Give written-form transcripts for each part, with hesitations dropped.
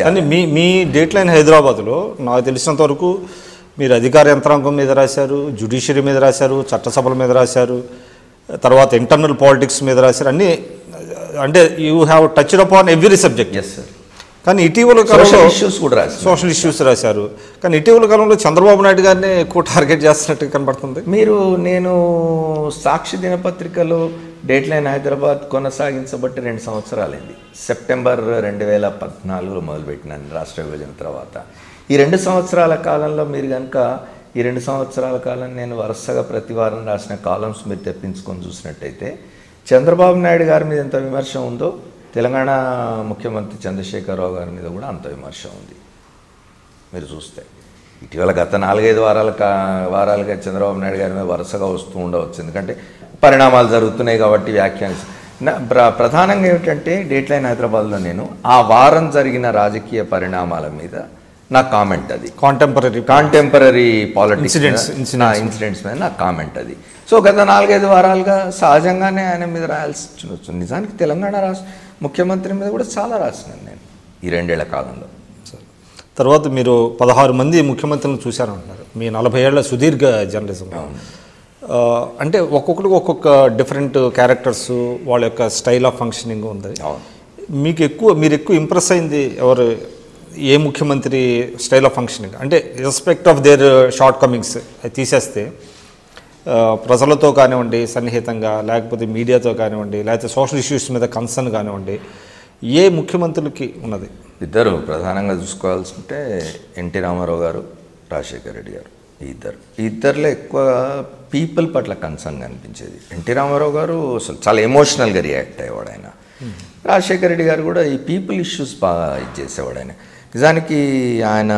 కానీ మీ date line హైదరాబాద్లో నాకు తెలిసినంత వరకు మీరు అధికార యంత్రాంగం మీద రాశారు, జ్యుడిషియరీ మీద రాశారు, చట్టసభల మీద రాశారు, తర్వాత ఇంటర్నల్ పాలిటిక్స్ మీద రాశారు, అన్నీ అంటే you have touched upon every subject. Yes sir. కానీ ఇటీవల కాలంలో సోషల్ ఇష్యూస్ రాశారు. కానీ ఇటీవల కాలంలో చంద్రబాబు నాయుడు గారిని ఎక్కువ టార్గెట్ చేస్తున్నట్టు కనబడుతుంది. నేను సాక్షి దినపత్రికలో డేట్ లైన్ హైదరాబాద్ కొనసాగించబట్టి 2 సంవత్సరాలైంది. సెప్టెంబర్ 2014లో మొదలుపెట్టినాను రాష్ట్ర విభజన తర్వాత. ఈ 2 సంవత్సరాల కాలంలో మీరు కనుక ఈ 2 సంవత్సరాల కాలం నేను వరుసగా ప్రతి వారం రాసిన కాలమ్స్ మీరు తెప్పించుకొని చూసినట్టయితే చంద్రబాబు నాయుడు గారి మీద ఎంత విమర్శ ఉందో తెలంగాణ ముఖ్యమంత్రి చంద్రశేఖరరావు గారి మీద కూడా అంత విమర్శ ఉంది. మీరు చూస్తే ఇటీవల గత 4-5 వారాలుగా చంద్రబాబు నాయుడు గారి మీద వరుసగా వస్తూ ఉండవచ్చు, ఎందుకంటే పరిణామాలు జరుగుతున్నాయి కాబట్టి వ్యాఖ్యానించి. ప్రధానంగా ఏమిటంటే డేట్ లైన్ హైదరాబాద్లో నేను ఆ వారం జరిగిన రాజకీయ పరిణామాల మీద నా కామెంట్ అది. కాంటెంపరీ పాలిటిక్స్ ఇన్సిడెంట్స్ మీద నా కామెంట్ అది. సో గత 4-5 వారాలుగా సహజంగానే ఆయన మీద రాయాల్సి వచ్చింది. నిజానికి తెలంగాణ రాష్ట్ర ముఖ్యమంత్రి మీద కూడా చాలా రాసినాను నేను ఈ 2 ఏళ్ల కాలంలో. తర్వాత మీరు 16 మంది ముఖ్యమంత్రులను చూశారంటున్నారు మీ 40 ఏళ్ల సుదీర్ఘ జర్నలిజం. అంటే ఒక్కొక్కరికి ఒక్కొక్క డిఫరెంట్ క్యారెక్టర్స్, వాళ్ళ యొక్క స్టైల్ ఆఫ్ ఫంక్షనింగ్ ఉంది. మీరు ఎక్కువ ఇంప్రెస్ అయింది ఎవరు, ఏ ముఖ్యమంత్రి స్టైల్ ఆఫ్ ఫంక్షనింగ్? అంటే respect of their short Cummins అది తీసేస్తే ప్రజలతో కానివ్వండి సన్నిహితంగా, లేకపోతే మీడియాతో కానివ్వండి, లేకపోతే సోషల్ ఇష్యూస్ మీద కన్సర్న్ కానివ్వండి, ఏ ముఖ్యమంత్రులకి ఉన్నది? ఇద్దరు ప్రధానంగా చూసుకోవాల్సి ఉంటే ఎన్టీ రామారావు గారు, రాజశేఖర రెడ్డి గారు. ఈ ఇద్దరిలో ఎక్కువ పీపుల్ పట్ల కన్సర్న్ అనిపించేది. ఎన్టీ రామారావు గారు అసలు చాలా ఎమోషనల్గా రియాక్ట్ అయ్యేవాడు ఆయన. రాజశేఖర రెడ్డి గారు కూడా ఈ పీపుల్ ఇష్యూస్ బాగా ఇచ్చేసేవాడు ఆయన. నిజానికి ఆయన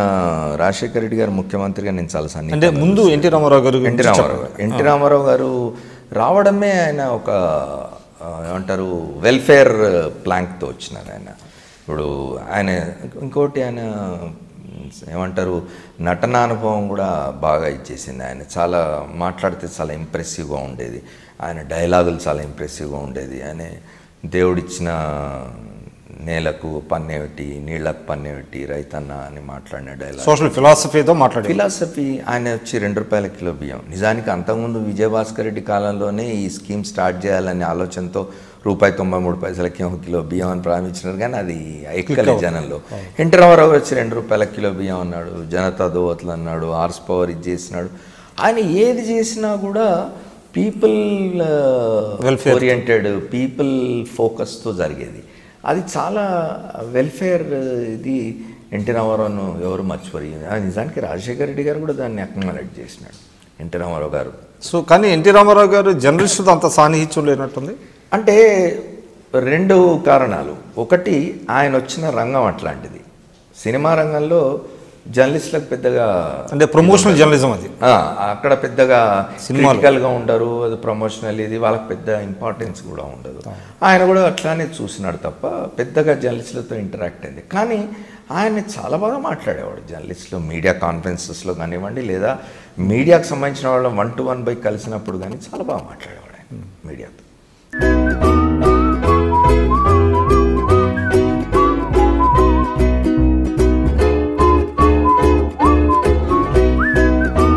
రాజశేఖర రెడ్డి గారు ముఖ్యమంత్రిగా నేను చాలా సన్నిహితంగా, అంటే ముందు ఎన్టీ రామారావు గారు రావడమే ఆయన ఒక ఏమంటారు వెల్ఫేర్ ప్లాంక్తో వచ్చినారు ఆయన. ఇప్పుడు ఆయన ఇంకోటి ఆయన ఏమంటారు నటన అనుభవం కూడా బాగా ఇచ్చేసింది. ఆయన చాలా మాట్లాడితే చాలా ఇంప్రెసివ్గా ఉండేది, ఆయన డైలాగులు చాలా ఇంప్రెసివ్గా ఉండేది. ఆయన దేవుడిచ్చిన నేలకు పన్నేమిటి, నీళ్లకు పన్నేమిటి, రైతన్న అని మాట్లాడిన డైలాగ్, సోషల్ ఫిలాసఫీతో ఫిలాసఫీ. ఆయన వచ్చి ₹2 కిలో బియ్యం. నిజానికి అంతకుముందు విజయభాస్కర్ రెడ్డి కాలంలోనే ఈ స్కీమ్ స్టార్ట్ చేయాలనే ఆలోచనతో ₹93 1 కిలో బియ్యం అని ప్రారంభించినారు, కానీ అది ఎక్కలే జనంలో. ఎన్టీ రామారావు వచ్చి ₹2 కిలో బియ్యం అన్నాడు, జనతా దోవతలు అన్నాడు, హార్స్ పవర్ ఇది చేసినాడు. ఆయన ఏది చేసినా కూడా పీపుల్ ఓరియంటెడ్, పీపుల్ ఫోకస్తో జరిగేది. అది చాలా వెల్ఫేర్. ఇది ఎన్టీ రామారావును ఎవరు మర్చిపోయింది. నిజానికి రాజశేఖర రెడ్డి గారు కూడా దాన్ని అక్నాలెడ్జ్ చేసినాడు ఎన్టీ రామారావు గారు. సో కానీ ఎన్టీ రామారావు గారు జర్నలిస్టులతో అంత సాన్నిహిత్యం లేనట్టుంది. అంటే 2 కారణాలు. ఒకటి, ఆయన వచ్చిన రంగం అట్లాంటిది. సినిమా రంగంలో జర్నలిస్టులకు పెద్దగా, అంటే ప్రమోషనల్ జర్నలిజం అది, అక్కడ పెద్దగా క్రిటికల్గా ఉండరు. అది ప్రమోషనల్, ఇది వాళ్ళకి పెద్ద ఇంపార్టెన్స్ కూడా ఉండదు. ఆయన కూడా అట్లానే చూసినాడు తప్ప పెద్దగా జర్నలిస్టులతో ఇంటరాక్ట్ అయింది. కానీ ఆయన చాలా బాగా మాట్లాడేవాడు జర్నలిస్టులు, మీడియా కాన్ఫరెన్సెస్లో కానివ్వండి, లేదా మీడియాకు సంబంధించిన వాళ్ళ 1-to-1 కలిసినప్పుడు కానీ చాలా బాగా మాట్లాడేవాడు ఆయన మీడియాతో.